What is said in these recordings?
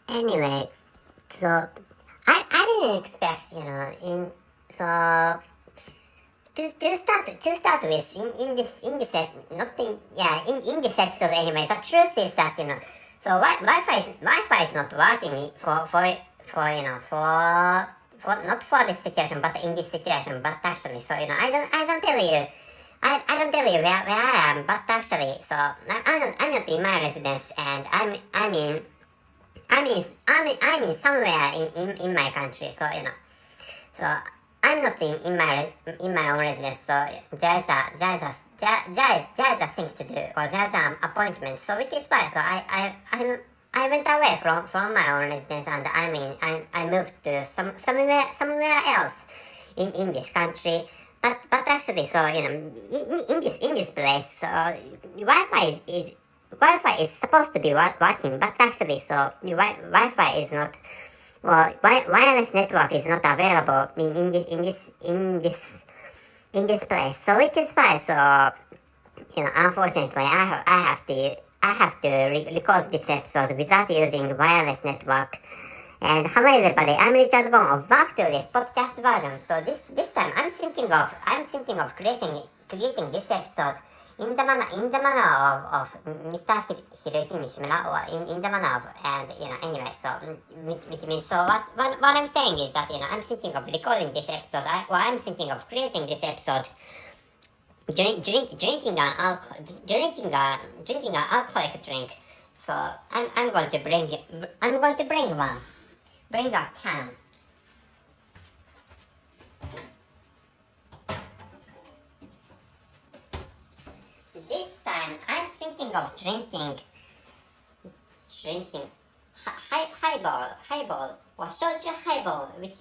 Anyway, so I didn't expect, to start with in this not in yeah in this episode anyway. The truth is that so Wi-Fi is not working for not for this situation but in this situation, but actually, so I don't tell you. I don't tell you where I am, but actually, so I'm not in my residence, and I'm in somewhere in my country, so so I'm not in my own residence, so there's a thing to do, or there's an appointment, so which is why, so I went away from my own residence, and I moved to somewhere else in this country. But actually, so in this place, so Wi-Fi is supposed to be working, but actually, so Wi-Fi is not. Well, wireless network is not available in this place. So which is why, so unfortunately, I have to record this episode without using wireless network. And hello everybody, I'm Richard Gong of Back to the podcast version. So this time I'm thinking of creating this episode in the manner of Mr. Hiroki Nishimura, or in the manner of, and anyway, so which means, so what I'm saying is that I'm thinking of recording this episode, I'm thinking of creating this episode drinking an alcoholic drink. So I'm going to bring a can. This time I'm thinking of drinking highball or shochu highball, which is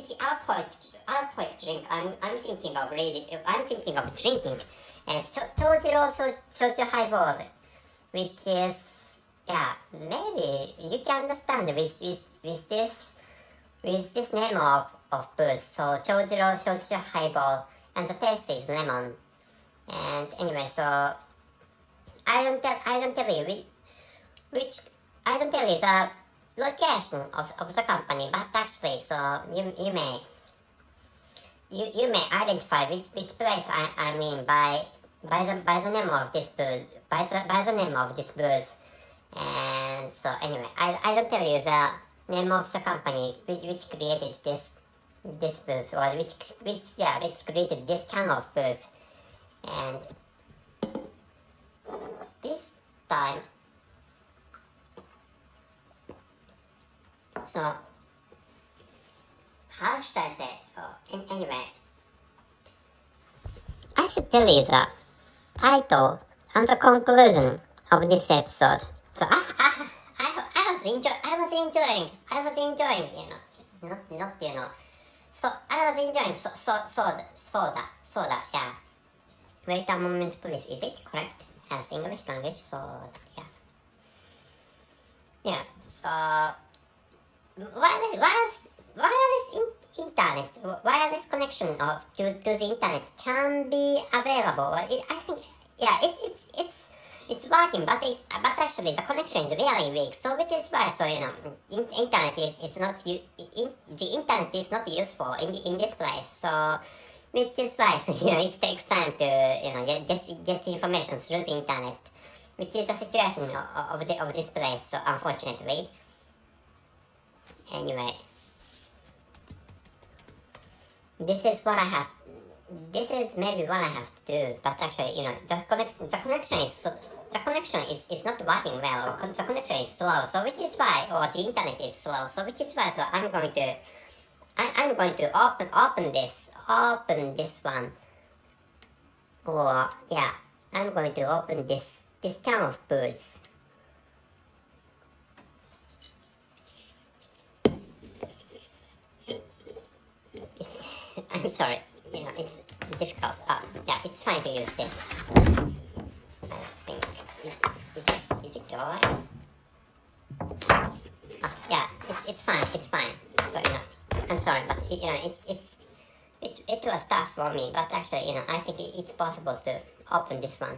the alcoholic drink I'm thinking of drinking, and Chojiro shochu highball, which is, maybe you can understand with this name of booze. So Chojiro shochu highball, and the taste is lemon. And anyway, so I don't tell you the location of the company, but actually, so you may identify which place I mean by the name of this booze, by the name of this booze. And so anyway, I don't tell you the name of the company which created this booze, or which created this can of booze. And this time, so how should I say it? So anyway, I should tell you the title and the conclusion of this episode. So I was enjoying, So I was enjoying soda, yeah. Wait a moment, please. Is it correct as English language? So yeah. So wireless connection to the internet can be available. I think, it's working, but actually the connection is really weak. So which is why, so internet is not the internet is not useful in this place. So which is why, it takes time to get information through the internet, which is the situation of this place. So unfortunately. Anyway, this is maybe what I have to do, but actually, the connection is not working well, or the connection is slow, so which is why, or the internet is slow, so which is why, so I'm going to open this one, or I'm going to open this can of booze. I'm sorry, it's difficult. It's fine to use this. I think. Is it alright? It's fine. So, I'm sorry, but it was tough for me, but actually, I think it's possible to open this one.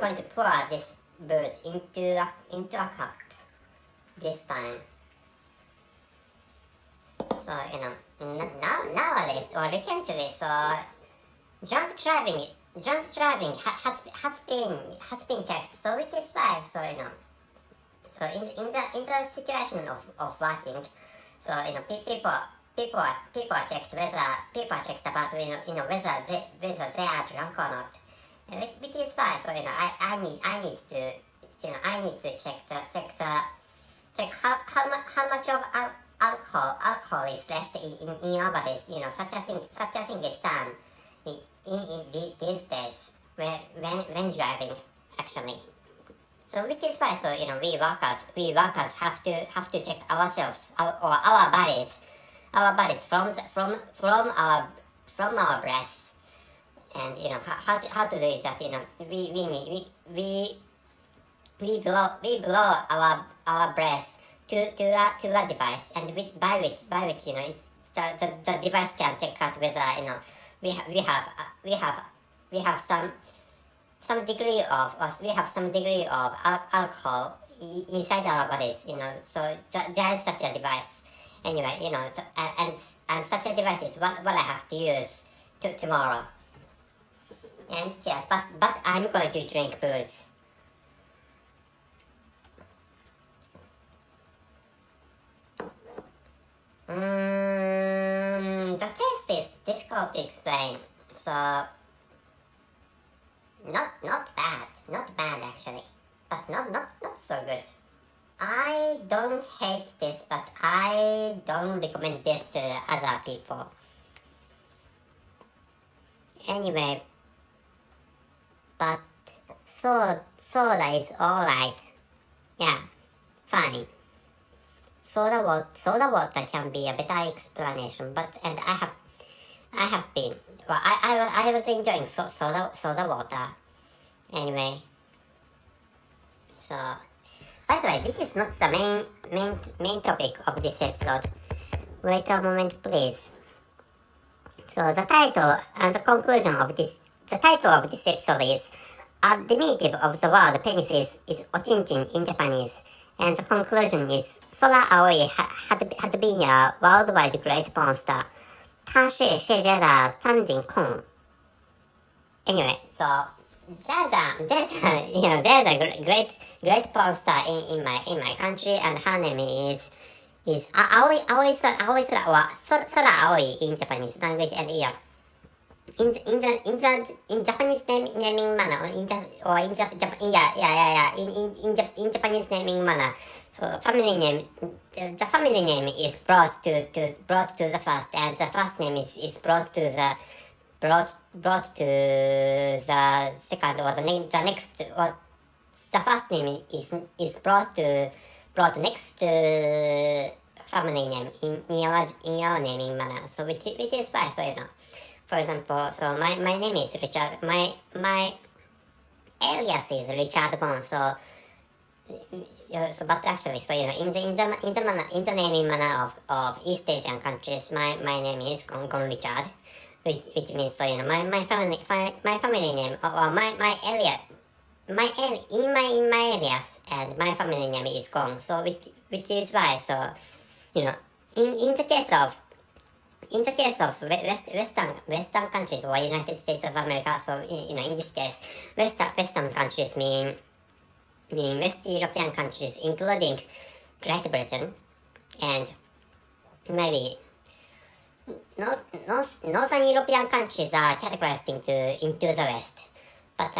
going to pour this booze into a cup this time. So nowadays or recently, so drunk driving has been checked. So which is why, so so in the situation of working, so people are checked about whether they are drunk or not, which is why, so I need to check how much of alcohol is left in your bodies. Such a thing is done in these days when driving, actually. So which is why, so we workers have to check ourselves, our bodies from our breasts, and how to do is that we blow our breasts to a device, and by which the device can check out whether we have some degree of alcohol inside our bodies. So there is such a device. Anyway, so, and such a device is what I have to use tomorrow. And cheers, but I'm going to drink booze. The taste is difficult to explain. So not bad actually, but not so good. I don't hate this, but I don't recommend this to other people. Anyway, but soda is alright. Yeah, fine. Soda water can be a better explanation, and I have been. Well, I was enjoying soda water. Anyway, so by the way, this is not the main topic of this episode. Wait a moment, please. So the title and the conclusion of this episode is a diminutive of the word penis is o chin chin in Japanese. And the conclusion is Sola Aoi had been a worldwide great porn star. 她是世界的张景控. Anyway, so there's a great porn star in my country, and her name is Sola Aoi in Japanese language, and in Japanese naming manner, in Japanese naming manner. So family name, the family name is brought to the first, and the first name is brought to the second, or the next, or the first name is brought next to family name in your naming manner. So which is why, so for example, so my name is Richard. My alias is Richard Gon. So but actually, so in the naming manner of East Asian countries, my name is Gon Richard, which means, so my family name, or my alias, in my alias, and my family name is Gon. So which is why, so in the case of Western countries, or United States of America, so in this case, Western countries mean West European countries, including Great Britain, and maybe Northern European countries are categorized into the West, but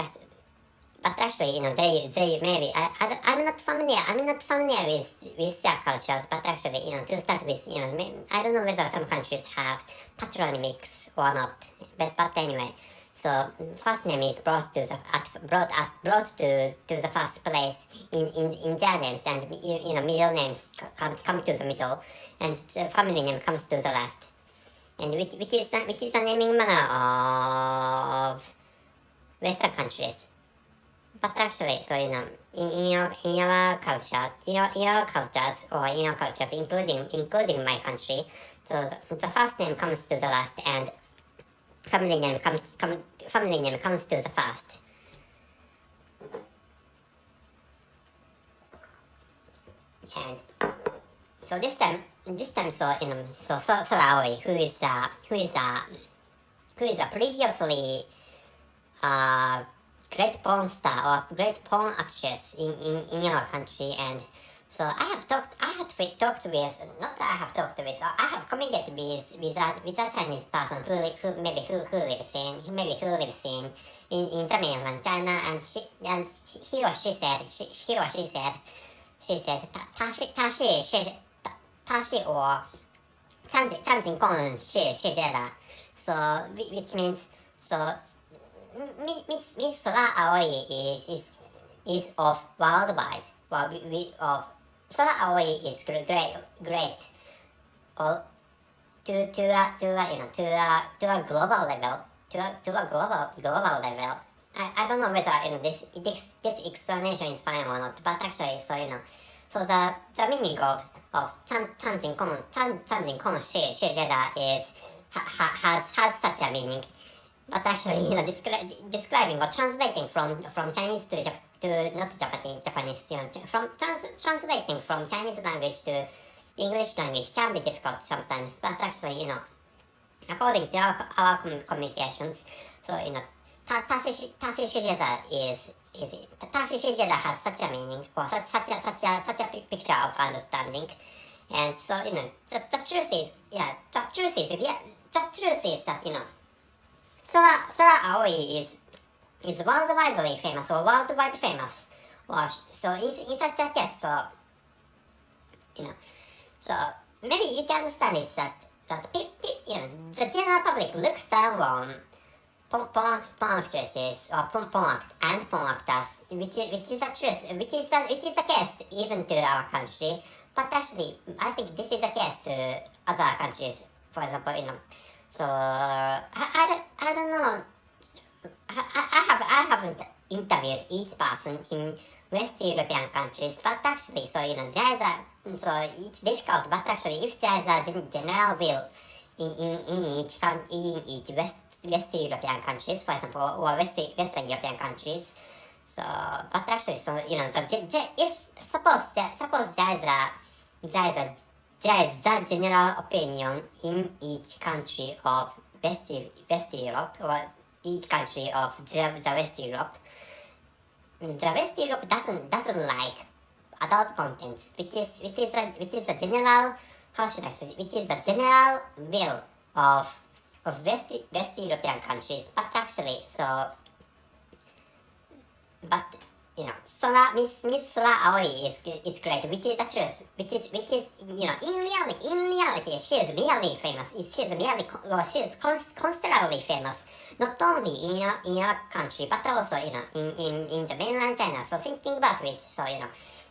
actually, they maybe I'm not familiar with their cultures, but actually, to start with, I don't know whether some countries have patronymics or not, but anyway, so first name is brought to the first place in their names, and middle names come to the middle, and the family name comes to the last, and which is the naming manner of Western countries. But actually, so in your cultures, or in your cultures, including my country, so the first name comes to the last, and family name comes to the first. And so this time, Sola Aoi, who is a previously great porn star or great porn actress in our country, and so I have communicated with a Chinese person who lives in the mainland China, and he or she said 他是我苍井空世界的 so which means so Miss Sola Aoi is of worldwide. Well, of Sola Aoi is great or to a global level, to a global level. I don't know whether this explanation is fine or not, but actually, so so the meaning of 苍井空世界的 is has such a meaning. But actually, describing or translating from Chinese to not Japanese, from translating from Chinese language to English language can be difficult sometimes. But actually, according to our communications, so Tashi Shijeda has such a meaning, or such a picture of understanding, and so the truth is that Sola Aoi is worldwide famous. Or so in such a case, so so maybe you can understand it that the general public looks down on porn actresses or porn actors, which is a truth, which is the case even to our country. But actually, I think this is the case to other countries. For example, so I don't know. I haven't interviewed each person in West European countries, but actually, so so it's difficult. But actually, if there is a general will in each West European countries, for example, or Western European countries, so but actually, so if suppose there is a general opinion in each country of West Europe, or each country of the West Europe. The West Europe doesn't like adult content, which is a general, how should I say, which is a general will of West European countries. But actually, so but Miss Sola Aoi is great, which is a truth, which is in reality she is really famous. She is considerably famous, not only in our country but also in the mainland China. So thinking about which, so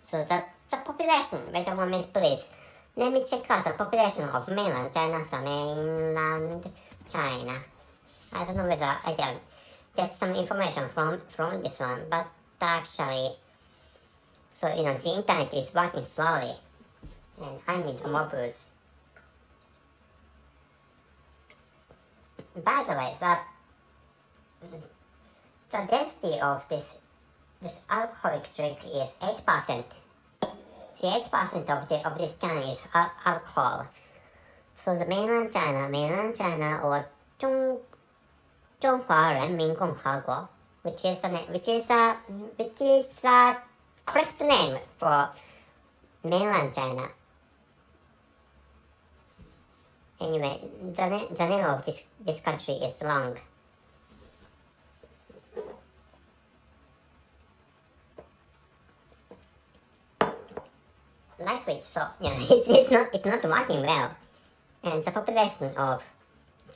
so the population. Wait a moment, please. Let me check out the population of mainland China. So mainland China. I don't know whether I can get some information from this one, but actually, so the internet is working slowly, and I need more boost. By the way, the density of this alcoholic drink is 8%. The 8% of this can is alcohol. So the mainland China or 中华人民共和国, which is a correct name for mainland China. Anyway, the name of this country is long. Like which, so it's not working well. And the population of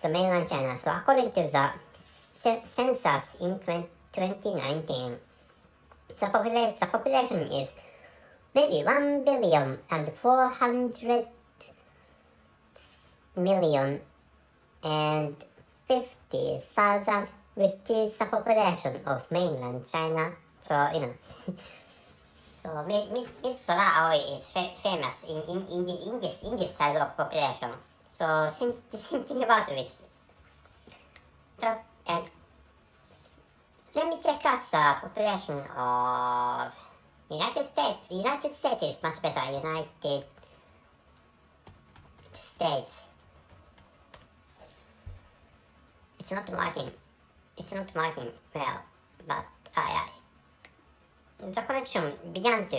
the mainland China, so according to the census in 2019, the population is maybe 1,400,050,000, which is the population of mainland China. So so Miss Sola Aoi is famous in this size of population. So thinking about it, and let me check out the population of United States is much better. United States. It's not working well, but the connection began to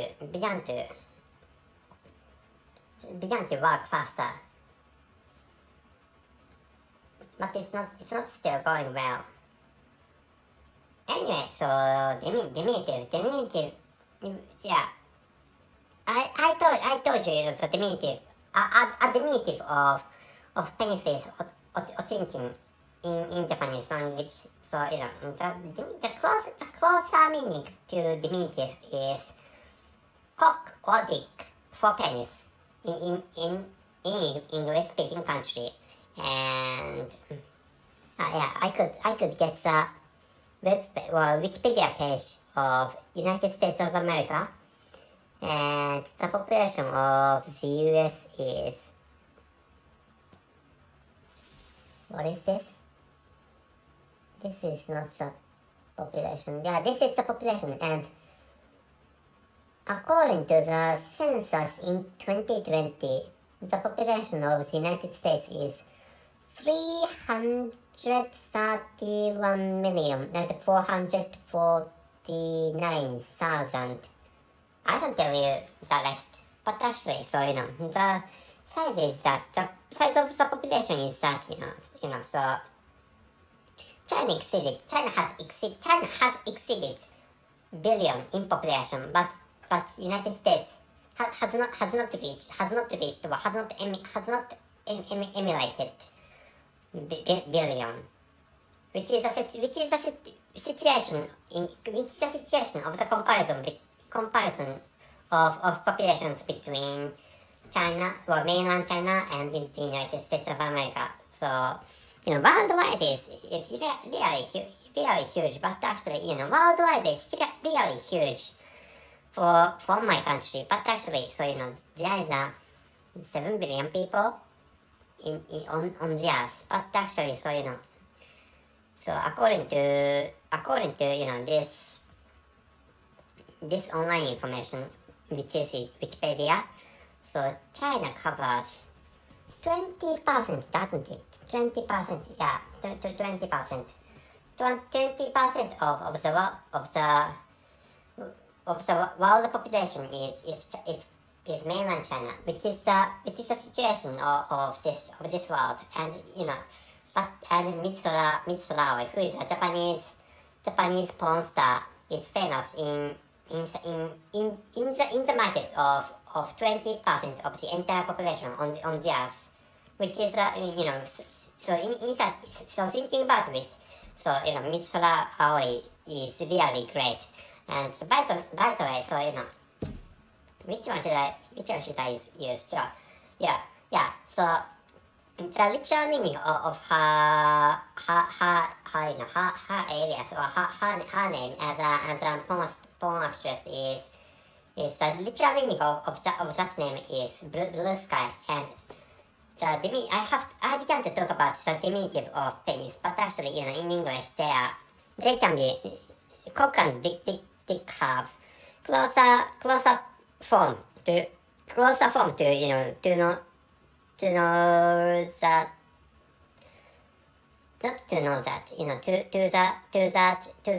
work faster, but it's not still going well. Anyway, so diminutive, yeah. I told you, the diminutive, a diminutive of penis o chin chin in Japanese language. So the closer meaning to diminutive is cock or dick for penis in English speaking country, and I could get the Wikipedia page of United States of America, and the population of the US is, what is this? This is not the population. Yeah, this is the population, and according to the census in 2020, the population of the United States is 331,449,000. I don't tell you the rest, but actually, so the size is that the size of the population is that so China has exceeded billion in population, but United States has not emulated billion, which is a situation of the comparison of populations between China or mainland China and the United States of America. So worldwide is really huge, but actually worldwide is really huge for my country. But actually, so there is 7 billion people on the earth. But actually, so so according to this online information, which is Wikipedia, so China covers 20%, doesn't it? 20%, yeah, 20%. 20% of the world population is mainland China, which is a situation of this world, and Sola Aoi, who is a Japanese porn star, is famous in the market of 20% of the entire population on the earth, which is so thinking about which, so Sola Aoi is really great. And by the way, so which one should I use? Yeah. So the literal meaning of her alias or her name as a porn actress is the literal meaning of that name is blue sky. And I began to talk about the diminutive of penis, but actually in English they can be cock and dick have closer form to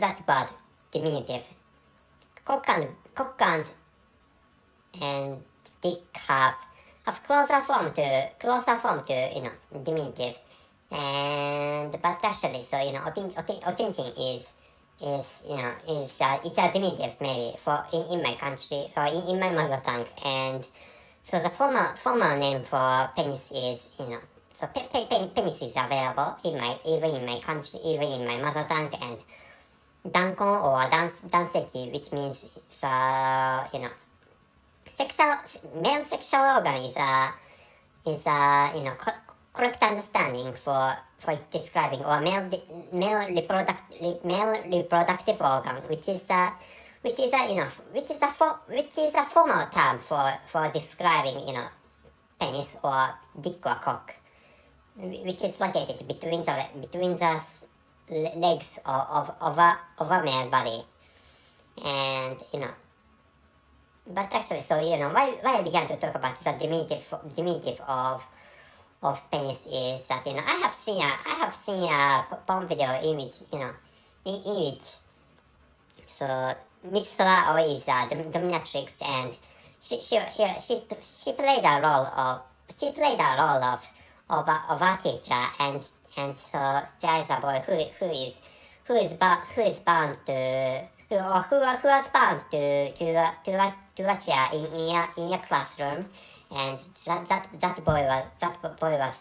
that word diminutive. Cock and dick have closer form to diminutive, and but actually so o chin chin is it's a diminutive maybe for in my country or in my mother tongue, and so the formal name for penis is so penis is available even in my country, even in my mother tongue, and dankon or danseki, which means male sexual organ is a correct understanding for describing or male reproductive organ, which is a formal term for describing penis or dick or cock, which is located between the legs of a male body, and but actually, so why I began to talk about the diminutive of penis is that I have seen a porn video in which in which so Miss Sola Aoi is a dominatrix, and she played a role of a teacher, and so there is a boy who is bound to who was bound to a chair in a classroom, and that boy was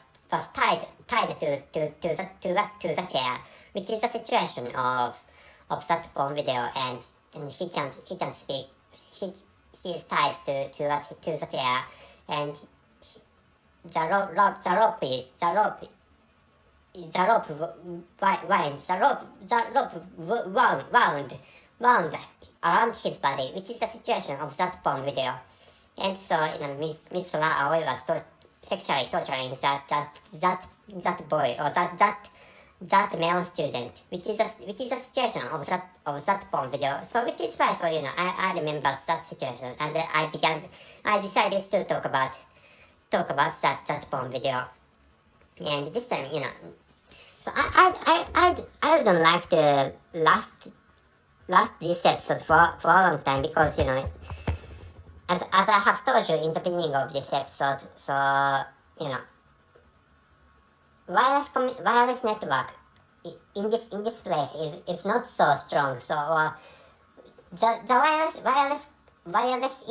tied to the chair, which is a situation of that porn video, and he can't speak. He is tied to the chair, and the rope wound around his body, which is the situation of that porn video. And so, Miss Sola Aoi was sexually torturing that boy, or that male student, which is a situation of that porn video. So which is why, so I remembered that situation, and I decided to talk about that porn video. And this time, so I wouldn't like to last this episode for a long time, because as I have told you in the beginning of this episode, so wireless network in this place is not so strong. So the wireless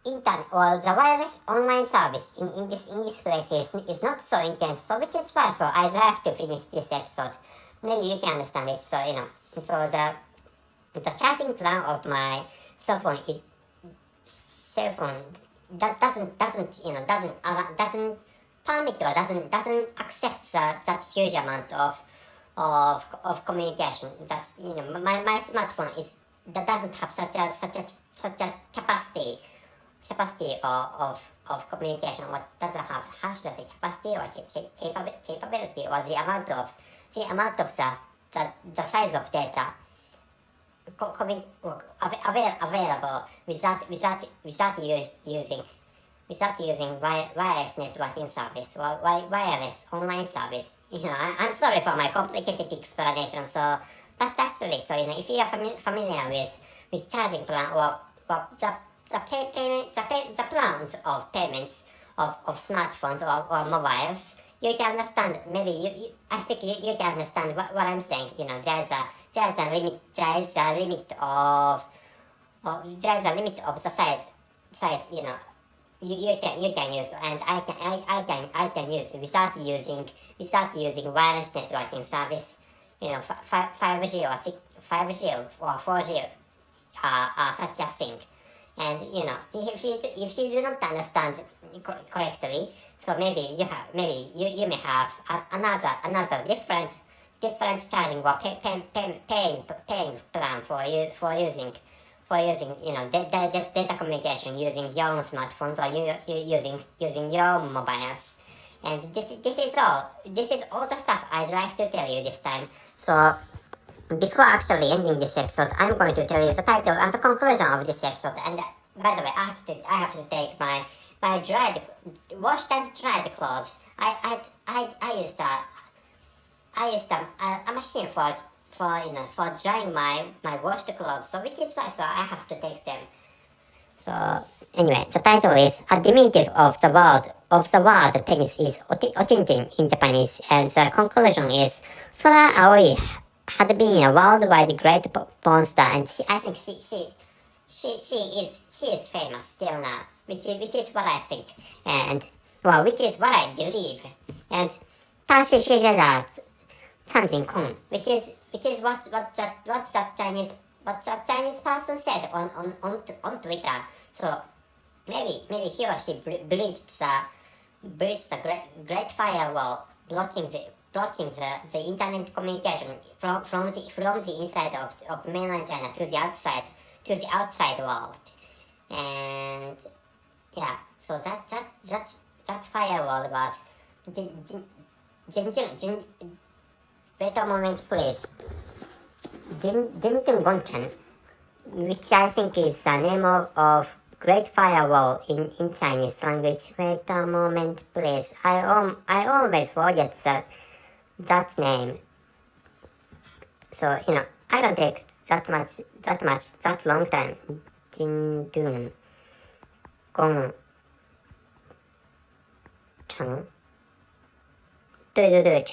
internet, or the wireless online service in this place is not so intense. So which is why, so I'd like to finish this episode. Maybe you can understand it. So so the charging plan of my cell phone that doesn't permit, or doesn't accept that huge amount of communication. That my smartphone that doesn't have such a capacity of communication, or doesn't have, how should I say, capacity or capability, or the amount of the size of data available without using wireless networking service, or wireless online service. I'm sorry for my complicated explanation. So, but actually, so if you are familiar with charging plan, or the plans of payments of smartphones or mobiles, you can understand. Maybe I think you can understand what I'm saying. There's a limit. There is a limit of the size. You can use, and I can use without using wireless networking service. 5G or 4G are such a thing. And if you do not understand correctly, so maybe you may have another different charging or paying plan for using data communication using your own smartphones, or using your mobiles. And this is all the stuff I'd like to tell you this time. So before actually ending this episode, I'm going to tell you the title and the conclusion of this episode. And by the way, I have to take my washed and dried clothes. I used a machine for drying my washed clothes. So which is why, so I have to take them. So anyway, the title is a diminutive of the word penis is o chin chin in Japanese, and the conclusion is Sola Aoi had been a worldwide great porn star, and I think she is famous still now, which is what I think, and which is what I believe. And 但是现在的苍井空 which is what that Chinese person said on Twitter. So maybe he or she breached the great firewall, blocking the internet communication from the inside of mainland China to the outside world. And yeah, so that firewall was wait a moment please. Jintung Gonchan which I think is the name of Great Firewall in Chinese language. Wait a moment, please. I always forget that name. So, I don't take that long time. Din Dun Gong Cheng. 对对对，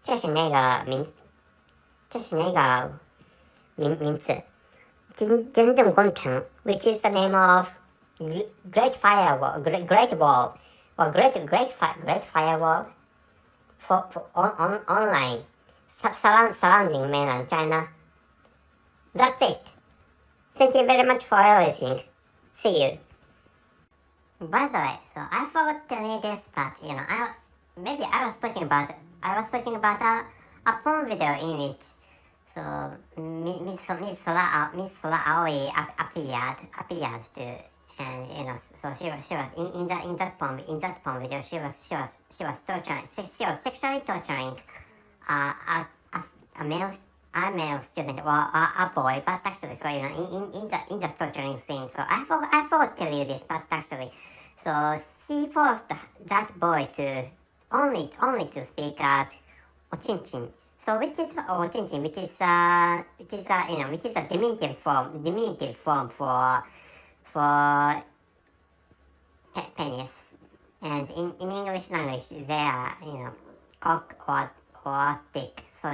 这是那个名字。金正工程 which is the name of Great Firewall, Great Wall, or Great Firewall for online surrounding mainland China. That's it. Thank you very much for listening. See you. By the way, so I forgot to tell you this, but I was talking about a porn video in which Miss Sola Aoi appeared to, and so she was in that porn video she was sexually torturing a male student or a boy, but actually, so in the torturing scene, so I forgot to tell you this, but actually, so she forced that boy to only to speak at o chin chin. So which is o chin chin, which is a diminutive form for penis, and in English language they are cock or dick. So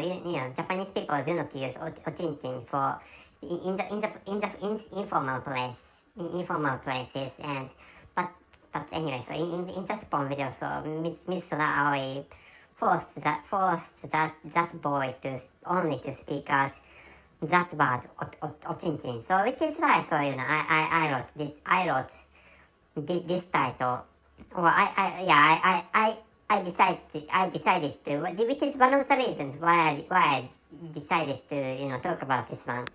Japanese people do not use o chin chin for in informal places, and but anyway, so in that porn video, so Miss Sola Aoi forced that boy to only to speak out that word o chin chin. So which is why, so I wrote this title. Well, I decided to, which is one of the reasons why I decided to talk about this one.